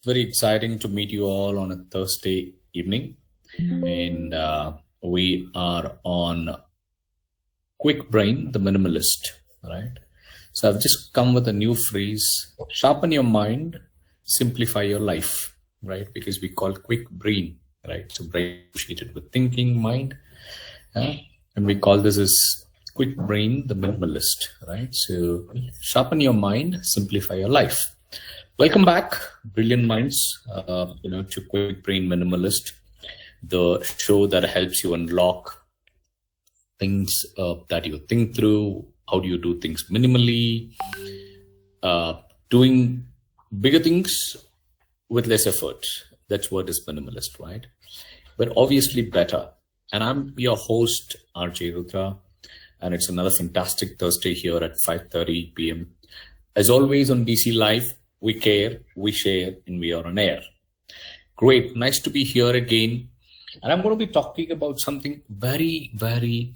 Very exciting to meet you all on a Thursday evening. And we are on Kwik Brain, the minimalist, right? So I've just come with a new phrase: sharpen your mind, simplify your life, right? Because we call Kwik Brain, right? So brain associated with thinking, mind, uh, and we call this as Kwik Brain, the minimalist, right? So sharpen your mind, simplify your life. Welcome back, brilliant minds, to Kwik Brain Minimalist, the show that helps you unlock things that you think through. How do you do things minimally? Doing bigger things with less effort. That's what is minimalist, right? But obviously better. And I'm your host, RJ Rudra, and it's another fantastic Thursday here at 5:30 p.m. As always on DC Live, we care, we share, and we are on air. Great, nice to be here again. And I'm going to be talking about something very, very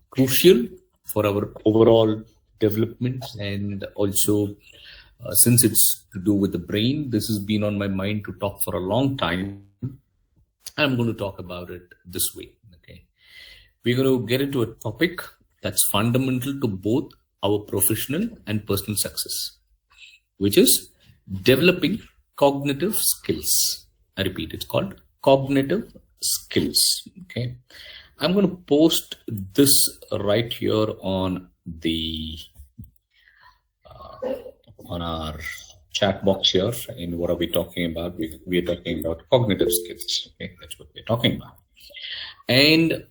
crucial for our overall development. And also, since it's to do with the brain, this has been on my mind to talk for a long time. I'm going to talk about it this way. Okay, we're going to get into a topic that's fundamental to both our professional and personal success, which is developing cognitive skills. I repeat, it's called cognitive skills. Okay, I'm going to post this right here on the on our chat box here. And what are we talking about? We're talking about cognitive skills. Okay, that's what we're talking about. And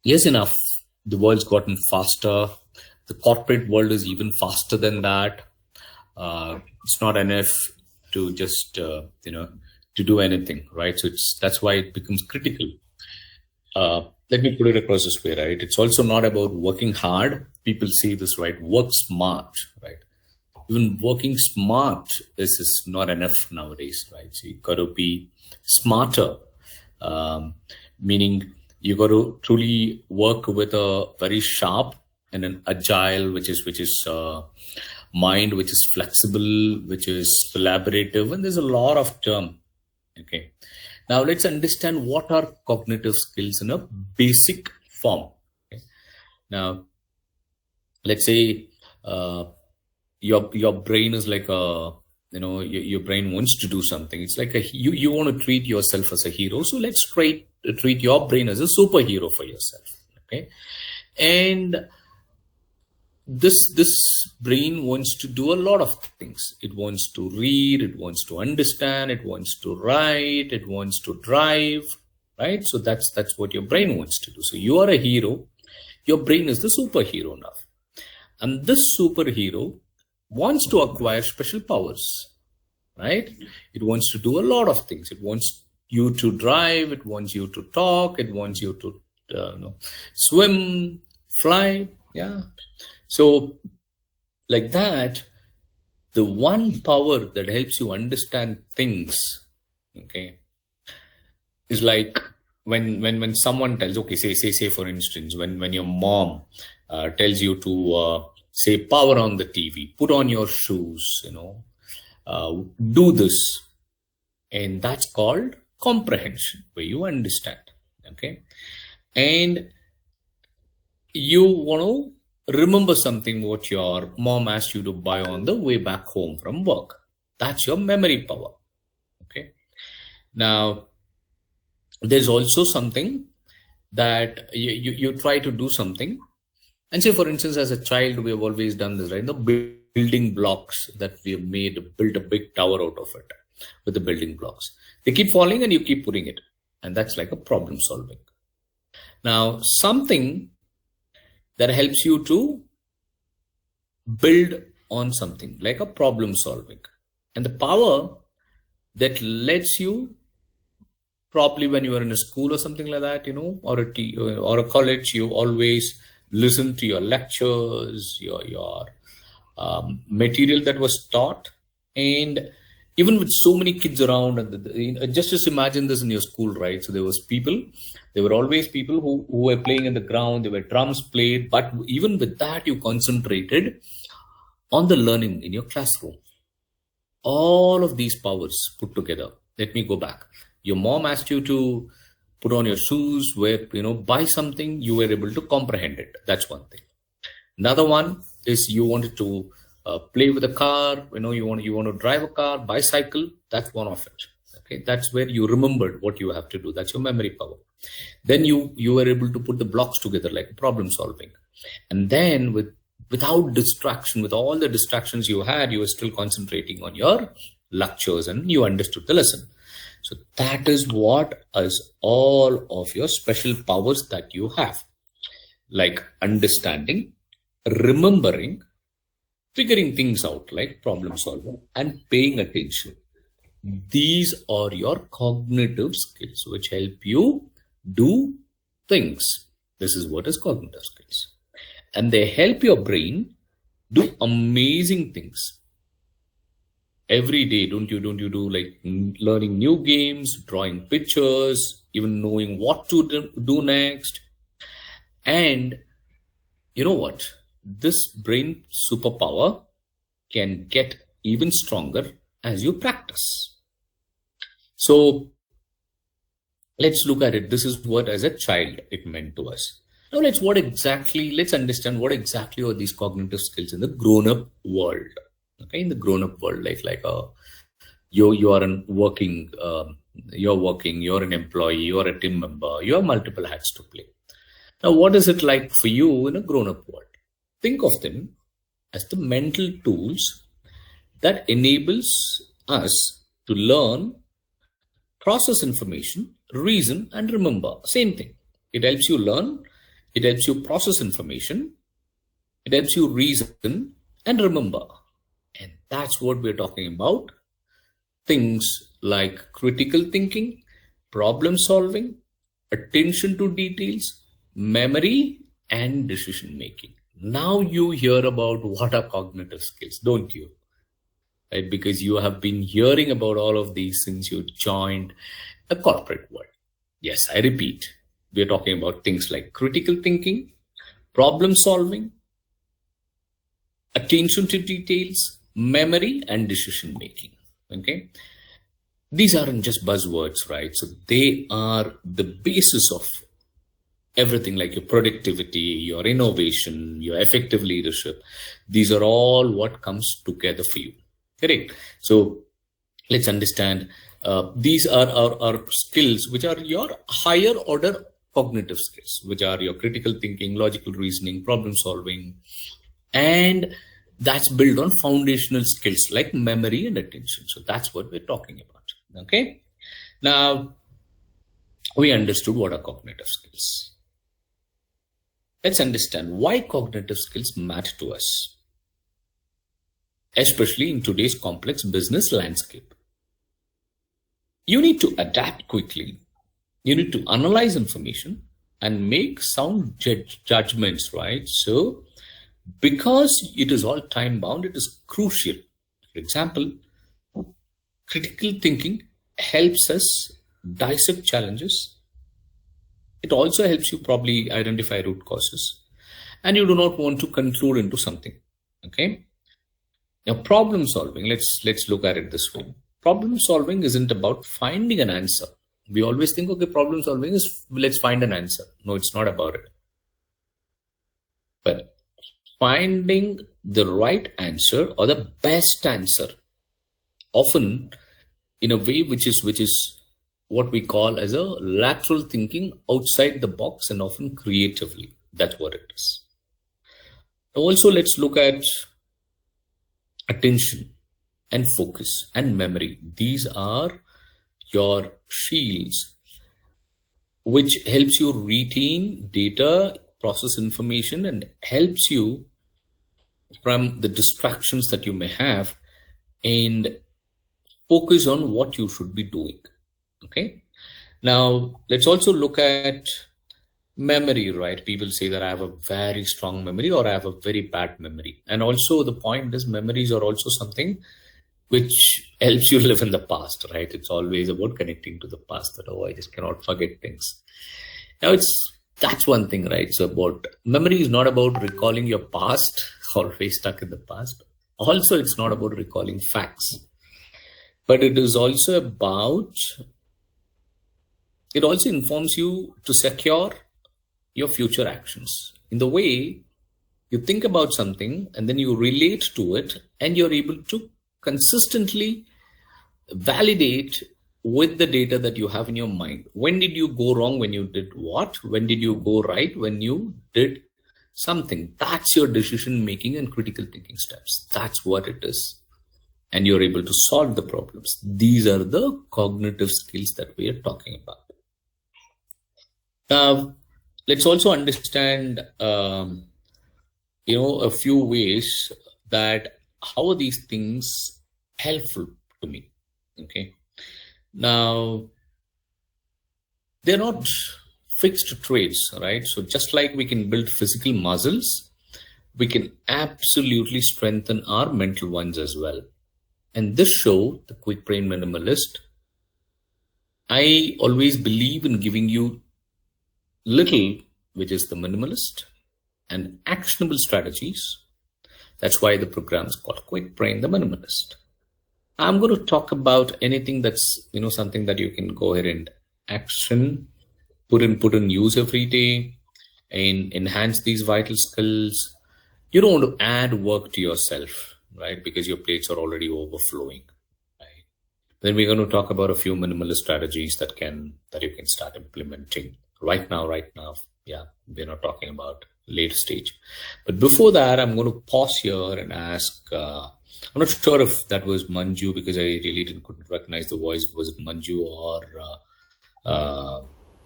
yes, enough. The world's gotten faster. The corporate world is even faster than that. It's not enough to just to do anything, right? So that's why it becomes critical. Let me put it across this way, right? It's also not about working hard. People say this, right? Work smart, right? Even working smart is not enough nowadays, right? So you got to be smarter, meaning you got to truly work with a very sharp and an agile, which is mind, which is flexible, which is collaborative, and there's a lot of term. Okay, now let's understand what are cognitive skills in a basic form. Okay? Now, let's say your brain is like your brain wants to do something. It's like you want to treat yourself as a hero, so let's treat your brain as a superhero for yourself. Okay, and this brain wants to do a lot of things. It wants to read, it wants to understand, it wants to write, it wants to drive, right? So that's what your brain wants to do. So you are a hero, your brain is the superhero now, and this superhero wants to acquire special powers, right? It wants to do a lot of things. It wants you to drive, it wants you to talk, it wants you to swim, fly, yeah. So, like that, the one power that helps you understand things, okay, is like when someone tells, okay, say for instance, when your mom tells you to say power on the TV, put on your shoes, do this, and that's called comprehension, where you understand, okay, and you want to remember something what your mom asked you to buy on the way back home from work. That's your memory power. Okay. Now, there's also something that you try to do something. And say, for instance, as a child, we have always done this, right? The building blocks that we have made, built a big tower out of it with the building blocks. They keep falling and you keep putting it. And that's like a problem solving. Now, something that helps you to build on something like a problem solving, and the power that lets you, probably when you are in a school or something like that, or a college, you always listen to your lectures, your material that was taught, and even with so many kids around, and just imagine this in your school, right? So there were always people who were playing in the ground. There were drums played, but even with that, you concentrated on the learning in your classroom. all of these powers put together. Let me go back. Your mom asked you to put on your shoes, buy something, you were able to comprehend it. That's one thing. Another one is you wanted to play with a car, you want to drive a car, bicycle. That's one of it. Okay, that's where you remembered what you have to do. That's your memory power. Then you were able to put the blocks together, like problem solving. And then without distraction, with all the distractions you had, you were still concentrating on your lectures and you understood the lesson. So that is what is all of your special powers that you have, like understanding, remembering, figuring things out, like problem solving, and paying attention. These are your cognitive skills which help you do things. This is what is cognitive skills. And they help your brain do amazing things. Every day, don't you do like learning new games, drawing pictures, even knowing what to do next. And you know what? This brain superpower can get even stronger as you practice. So let's look at it. This is what as a child it meant to us. Now let's understand what exactly are these cognitive skills in the grown-up world. Okay, in the grown-up world, you're an employee, you're a team member, you have multiple hats to play. Now, what is it like for you in a grown-up world? Think of them as the mental tools that enables us to learn, process information, reason, and remember. Same thing. It helps you learn, it helps you process information, it helps you reason and remember. And that's what we're talking about. Things like critical thinking, problem solving, attention to details, memory, and decision making. Now you hear about what are cognitive skills, don't you? Right? Because you have been hearing about all of these since you joined the corporate world. Yes, I repeat, we're talking about things like critical thinking, problem solving, attention to details, memory, and decision making. Okay, these aren't just buzzwords, right? So they are the basis of everything, like your productivity, your innovation, your effective leadership. These are all what comes together for you. Correct. So let's understand. These are our skills, which are your higher order cognitive skills, which are your critical thinking, logical reasoning, problem solving, and that's built on foundational skills like memory and attention. So that's what we're talking about. Okay. Now we understood what are cognitive skills. Let's understand why cognitive skills matter to us, especially in today's complex business landscape. You need to adapt quickly. You need to analyze information and make sound judgments, right? So because it is all time bound, it is crucial. For example, critical thinking helps us dissect challenges. It also helps you probably identify root causes, and you do not want to conclude into something. Okay. Now, problem solving, let's look at it this way. Problem solving isn't about finding an answer. We always think, okay, problem solving is let's find an answer. No, it's not about it. But finding the right answer or the best answer, often in a way which is what we call as a lateral thinking, outside the box, and often creatively. That's what it is. Also, let's look at attention and focus and memory. These are your shields which helps you retain data, process information, and helps you from the distractions that you may have and focus on what you should be doing. Okay. Now let's also look at memory, right? People say that I have a very strong memory or I have a very bad memory. And also the point is memories are also something which helps you live in the past, right? It's always about connecting to the past, that, oh, I just cannot forget things. Now that's one thing, right? So about memory is not about recalling your past, always stuck in the past. Also, it's not about recalling facts. But it is also about, it also informs you to secure your future actions in the way you think about something and then you relate to it, and you're able to consistently validate with the data that you have in your mind. When did you go wrong? When you did what? When did you go right? When you did something. That's your decision making and critical thinking steps. That's what it is. And you're able to solve the problems. These are the cognitive skills that we are talking about. Now, let's also understand, a few ways that how are these things helpful to me. Okay. Now, they're not fixed traits, right? So just like we can build physical muscles, we can absolutely strengthen our mental ones as well. And this show, the Kwik Brain Minimalist, I always believe in giving you little, which is the minimalist, and actionable strategies. That's why the program is called Kwik Brain, the Minimalist. I'm going to talk about anything that's, something that you can go ahead and action, put in use every day, and enhance these vital skills. You don't want to add work to yourself, right? Because your plates are already overflowing. Right? Then we're going to talk about a few minimalist strategies that you can start implementing right now. Yeah, we're not talking about later stage. But before that, I'm going to pause here and ask, I'm not sure if that was Manju, because I really couldn't recognize the voice. Was it Manju or...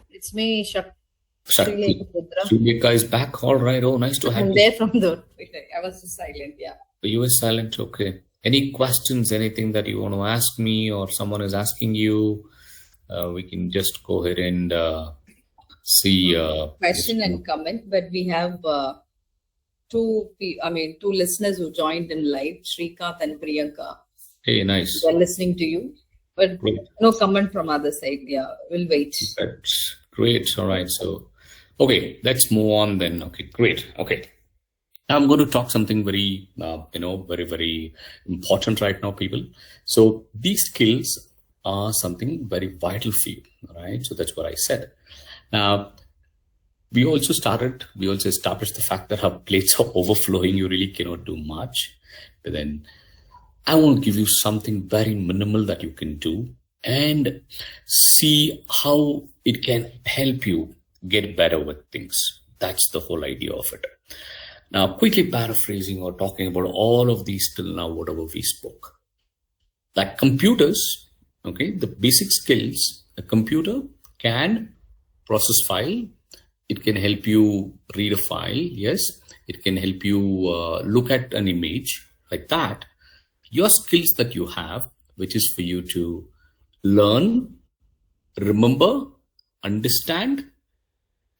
It's me, Shakti. Srileka is back. All right. Oh, nice to have you. I'm there from the Twitter. I was silent, yeah. You were silent, okay. Any questions, anything that you want to ask me or someone is asking you? We can just go ahead and see. Question and comment, but we have two listeners who joined in live, Shrikant and Priyanka. Hey, nice. They're listening to you, but great. No comment from other side. Yeah, we'll wait. That's great. All right. So, okay, let's move on then. Okay, great. Okay. Now I'm going to talk something very, very, very important right now, people. So these skills are something very vital for you, right? So that's what I said. Now, we also established the fact that our plates are overflowing. You really cannot do much. But then I want to give you something very minimal that you can do and see how it can help you get better with things. That's the whole idea of it. Now, quickly paraphrasing or talking about all of these till now, whatever we spoke. Like computers, okay, the basic skills, a computer can process file. It can help you read a file. Yes. It can help you look at an image like that. Your skills that you have, which is for you to learn, remember, understand,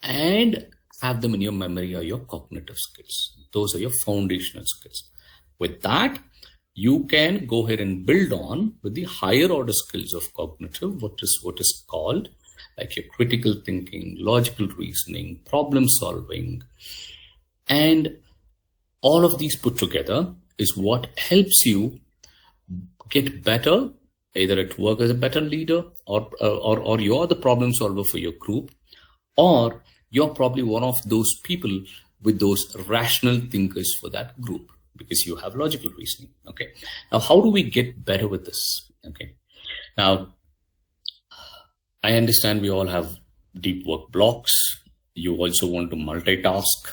and have them in your memory, are your cognitive skills. Those are your foundational skills. With that, you can go ahead and build on with the higher order skills of cognitive, what is called like your critical thinking, logical reasoning, problem solving, and all of these put together is what helps you get better, either at work as a better leader, or you're the problem solver for your group, or you're probably one of those people with those rational thinkers for that group because you have logical reasoning. Okay. Now, how do we get better with this? Okay. Now, I understand we all have deep work blocks. You also want to multitask.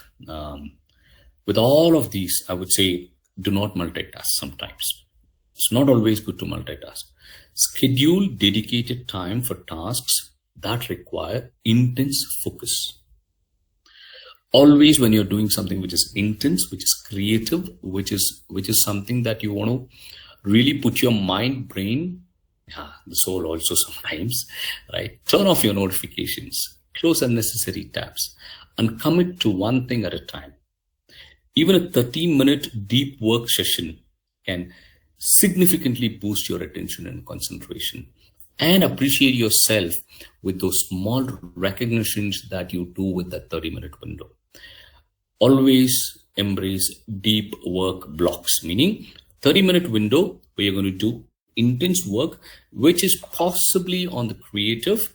With all of these, I would say, do not multitask sometimes. It's not always good to multitask. Schedule dedicated time for tasks that require intense focus. Always when you're doing something which is intense, which is creative, which is something that you want to really put your mind, brain, the soul also sometimes, right? Turn off your notifications, close unnecessary tabs, and commit to one thing at a time. Even a 30-minute deep work session can significantly boost your attention and concentration, and appreciate yourself with those small recognitions that you do with that 30-minute window. Always embrace deep work blocks, meaning 30-minute window where you're going to do intense work, which is possibly on the creative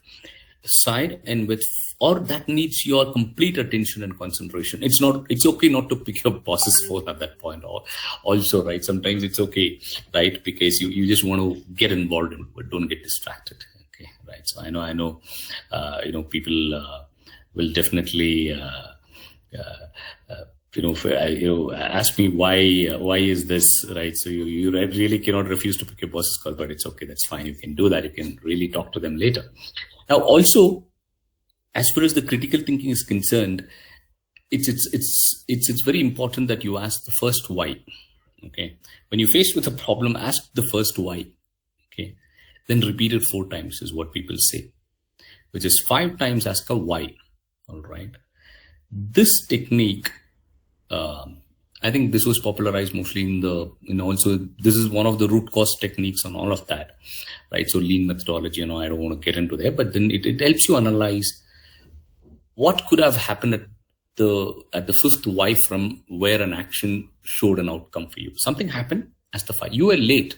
side, and with, or that needs your complete attention and concentration. It's okay not to pick your boss's phone at that point, or also, right? Sometimes it's okay, right? Because you just want to get involved in it, but don't get distracted. Okay, right? So I know, people will definitely, ask me why is this, right? So you really cannot refuse to pick your boss's call, but it's okay. That's fine. You can do that. You can really talk to them later. Now, also, as far as the critical thinking is concerned, it's very important that you ask the first why. Okay, when you're faced with a problem, ask the first why. Okay, then repeat it 4 times is what people say, which is 5 times ask a why. All right, this technique, I think this was popularized mostly also this is one of the root cause techniques and all of that, right? So lean methodology, I don't want to get into there, but then it helps you analyze what could have happened at the 5th why from where an action showed an outcome for you. Something happened as the 5. You were late.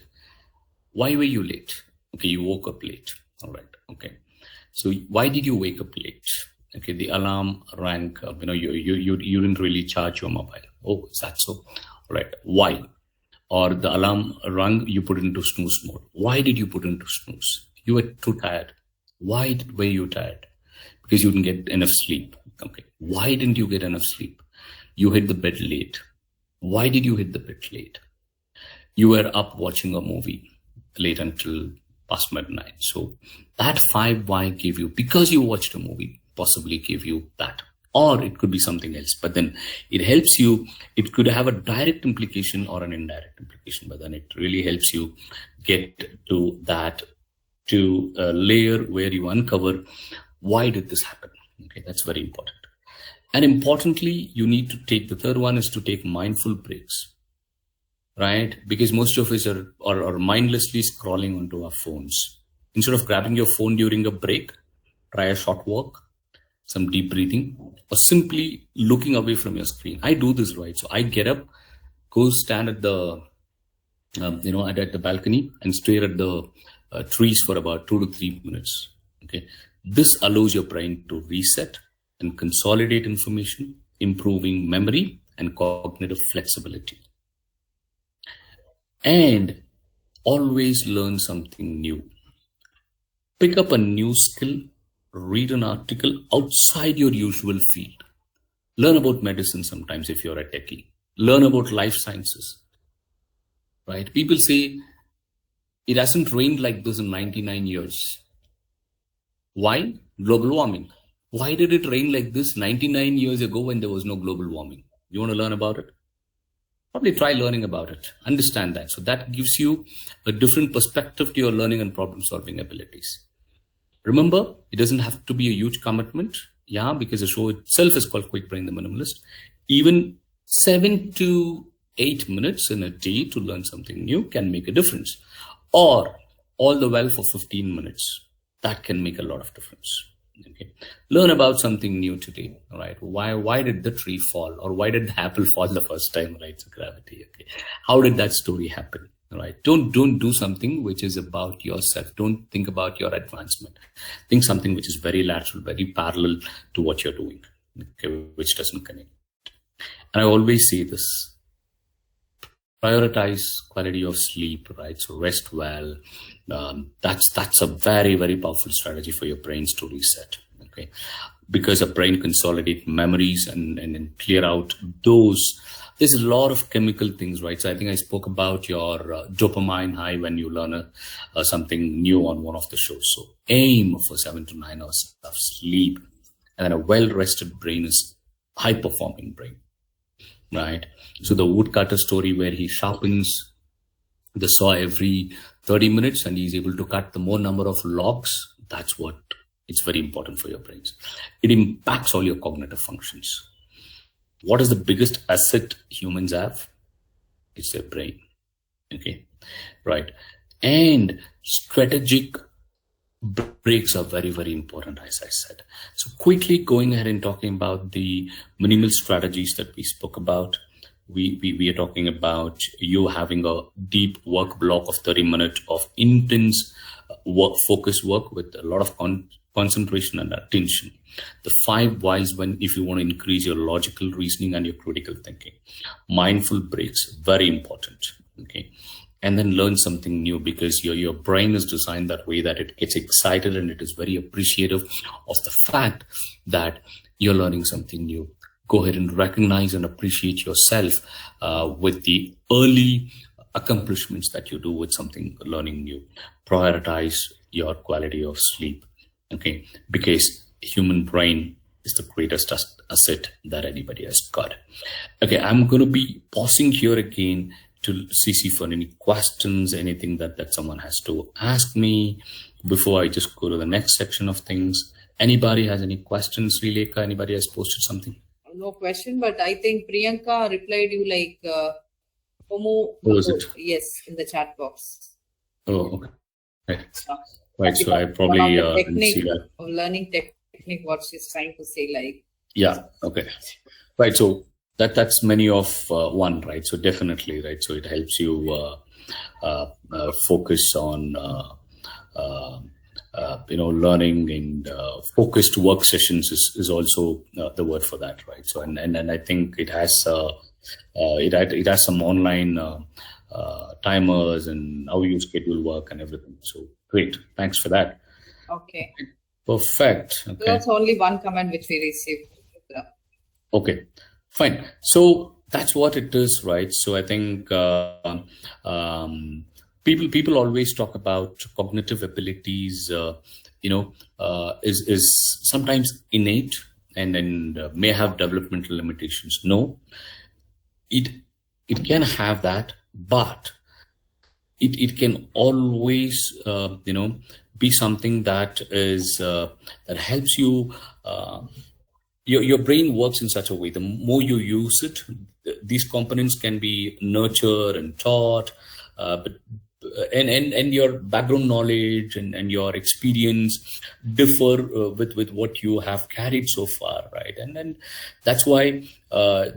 Why were you late? Okay, you woke up late. All right. Okay. So why did you wake up late? Okay, the alarm rang. You didn't really charge your mobile. Oh, is that so? All right. Why? Or the alarm rang, you put it into snooze mode. Why did you put it into snooze? You were too tired. Why were you tired? Because you didn't get enough sleep. Okay. Why didn't you get enough sleep? You hit the bed late. Why did you hit the bed late? You were up watching a movie late until past midnight. So that 5 why gave you, because you watched a movie, possibly gave you that. Or it could be something else, but then it helps you. It could have a direct implication or an indirect implication, but then it really helps you get to that, to a layer where you uncover why did this happen. Okay, that's very important. And importantly, you need to take, the third one is to take mindful breaks, right? Because most of us are mindlessly scrolling onto our phones. Instead of grabbing your phone during a break, try a short walk, some deep breathing, or simply looking away from your screen. I do this, right? So I get up, go stand at the, at the balcony and stare at the trees for about 2 to 3 minutes. Okay. This allows your brain to reset and consolidate information, improving memory and cognitive flexibility. And always learn something new. Pick up a new skill, read an article outside your usual field. Learn about medicine sometimes if you're a techie. Learn about life sciences, right? People say it hasn't rained like this in 99 years. Why? Global warming. Why did it rain like this 99 years ago when there was no global warming? You want to learn about it? Probably try learning about it. Understand that. So that gives you a different perspective to your learning and problem solving abilities. Remember, it doesn't have to be a huge commitment. Yeah, because the show itself is called Kwik Brain, the Minimalist. Even 7 to 8 minutes in a day to learn something new can make a difference. Or all the while for 15 minutes. That can make a lot of difference. Okay. Learn about something new today. All right. Why did the tree fall? Or why did the apple fall the first time? Right. So gravity. Okay. How did that story happen? All right. Don't do something which is about yourself. Don't think about your advancement. Think something which is very lateral, very parallel to what you're doing. Okay, which doesn't connect. And I always say this. Prioritize quality of sleep, right? So rest well. That's a very, very powerful strategy for your brains to reset. Okay, because a brain consolidate memories and clear out those. There's a lot of chemical things, right? So I think I spoke about your dopamine high when you learn something new on one of the shows. So aim for 7 to 9 hours of sleep, and then a well-rested brain is high-performing brain. Right. So the woodcutter story where he sharpens the saw every 30 minutes and he's able to cut the more number of logs. That's what it's very important for your brains. It impacts all your cognitive functions. What is the biggest asset humans have? It's their brain. Okay. Right. And strategic breaks are very, very important, as I said. So quickly going ahead and talking about the minimal strategies that we spoke about. we are talking about you having a deep work block of 30 minutes of intense focused work with a lot of concentration and attention. The 5 whys when if you want to increase your logical reasoning and your critical thinking. Mindful breaks, very important. Okay. And then learn something new, because your brain is designed that way that it gets excited and it is very appreciative of the fact that you're learning something new. Go ahead and recognize and appreciate yourself with the early accomplishments that you do with something learning new. Prioritize your quality of sleep, okay? Because human brain is the greatest asset that anybody has got. Okay, I'm going to be pausing here again to CC for any questions, anything that someone has to ask me before I just go to the next section of things. Anybody has any questions, Srilekha? Anybody has posted something? No question, but I think Priyanka replied you like Homo. Oh, is it? Yes, in the chat box. Oh, okay. Right, so I probably didn't see that. Of learning technique, what she's trying to say, like. Yeah, okay. Right, so that's many of one, right? So definitely, right? So it helps you focus on learning, and focused work sessions is also the word for that, right? So and I think it has it has some online timers and how you schedule work and everything. So great, thanks for that. Okay, perfect. Okay, so that's only one comment which we received. Okay, fine. So that's what it is, right? So I think people always talk about cognitive abilities, is sometimes innate and may have developmental limitations. No, it can have that, but it can always be something that is that helps you. Your brain works in such a way, the more you use it, these components can be nurtured and taught, but your background knowledge and your experience differ with what you have carried so far, right? And then that's why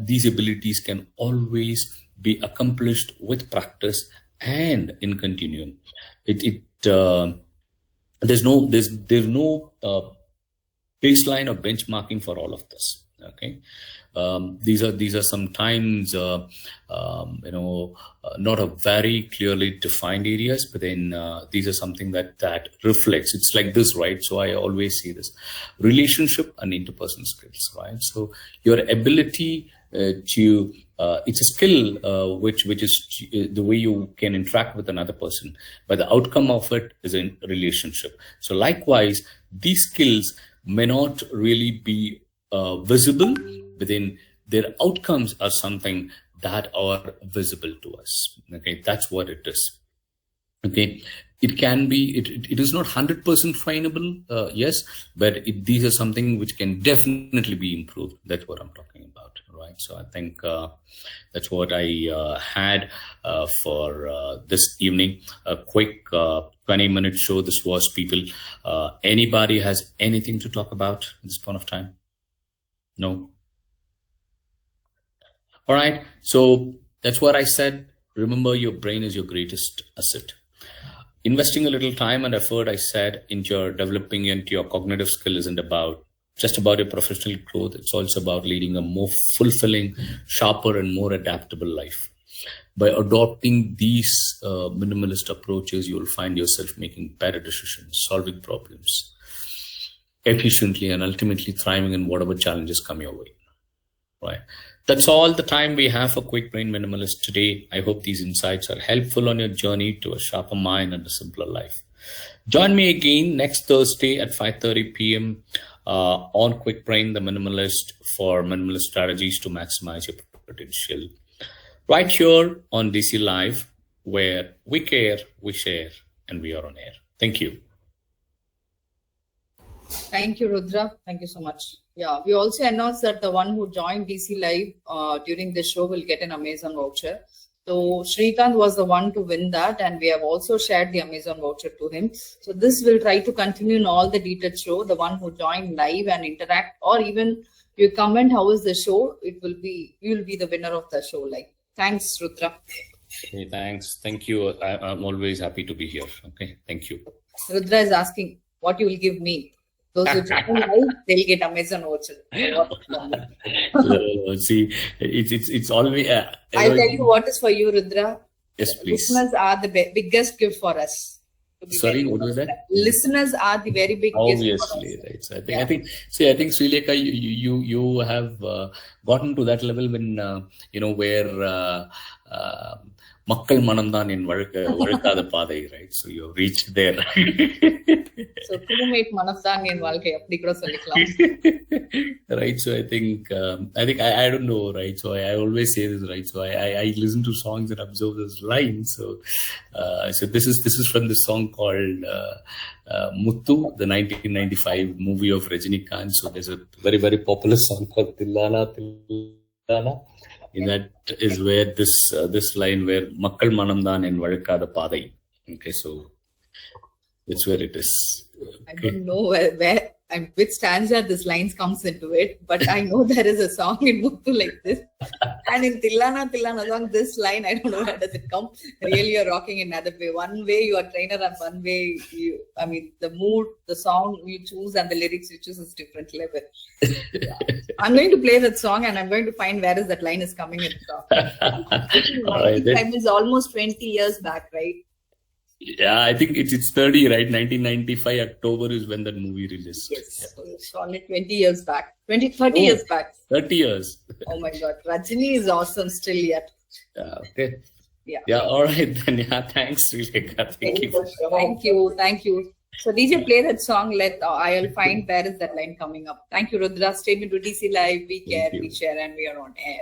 these abilities can always be accomplished with practice and in continuum. There's no baseline or benchmarking for all of this. Okay, these are sometimes not a very clearly defined areas, but then these are something that reflects. It's like this, right? So I always say this: relationship and interpersonal skills, right? So your ability to it's a skill which is the way you can interact with another person, but the outcome of it is a relationship. So likewise, these skills may not really be visible, but then their outcomes are something that are visible to us. Okay, that's what it is. Okay, it can be, it is not 100% trainable, yes, but these are something which can definitely be improved. That's what I'm talking about, right? So I think that's what I had for this evening. A quick 20-minute show. This was, people. Anybody has anything to talk about at this point of time? No? All right. So that's what I said. Remember, your brain is your greatest asset. Investing a little time and effort, I said, into your developing into your cognitive skill isn't just about your professional growth. It's also about leading a more fulfilling, sharper, and more adaptable life. By adopting these minimalist approaches, you will find yourself making better decisions, solving problems efficiently, and ultimately thriving in whatever challenges come your way. Right. That's all the time we have for Kwik Brain Minimalist today. I hope these insights are helpful on your journey to a sharper mind and a simpler life. Join me again next Thursday at 5:30 p.m. On Kwik Brain, the Minimalist, for minimalist strategies to maximize your potential. Right here on DC Live, where we care, we share, and we are on air. Thank you. Thank you, Rudra. Thank you so much. Yeah, we also announced that the one who joined DC Live during the show will get an Amazon voucher. So Srikanth was the one to win that, and we have also shared the Amazon voucher to him. So this will try to continue in all the detailed show. The one who joined live and interact, or even you comment how is the show, you will be the winner of the show. Like, thanks, Rudra. Okay, thanks. Thank you. I'm always happy to be here. Okay, thank you. Rudra is asking what you will give me. Those who join live, they'll get Amazon voucher. See, it's always. I'll tell you what is for you, Rudra. Yes, please. Listeners are the biggest gift for us. Sorry, what was that? Listeners are the very big gift. Obviously, right. So I think Sri Lanka, you have gotten to that level when where Makkal Manamdan in Valkada Padai, right? So you reached there. So crewmate Manamdan in Valkai, apdi kuda solikalam. Right. So I think I don't know, right? So I always say this, right? So I listen to songs and observe those lines. So this is from the song called Muttu, the 1995 movie of Rajinikanth. So there's a very, very popular song called Tillana Tillana. And that is where this line where Makkal Manamdan and Valkada Padai. Okay, so that's where it is. Okay. I don't know where and which stanza this lines comes into it, but I know there is a song in Muttu like this. And in Tillana Tillana song, this line, I don't know where does it come. Really, you're rocking in another way. One way you are trainer, and one way the mood, the song you choose, and the lyrics you choose is different level. Yeah. I'm going to play that song, and I'm going to find where is that line is coming in from. Right, Time is almost 20 years back, right? Yeah, I think it's 30, right? 1995 October is when that movie released. Yes, yeah. So it's only 20 years back. 30 years back. 30 years. Oh my God, Rajini is awesome still yet. Yeah, okay. Yeah. Yeah, all right then. Yeah, thanks, Sri Lanka. Thank you. So DJ, play that song. I'll find where is that line coming up. Thank you, Rudra. Stay tuned to DC Live. We care, we share, and we are on air.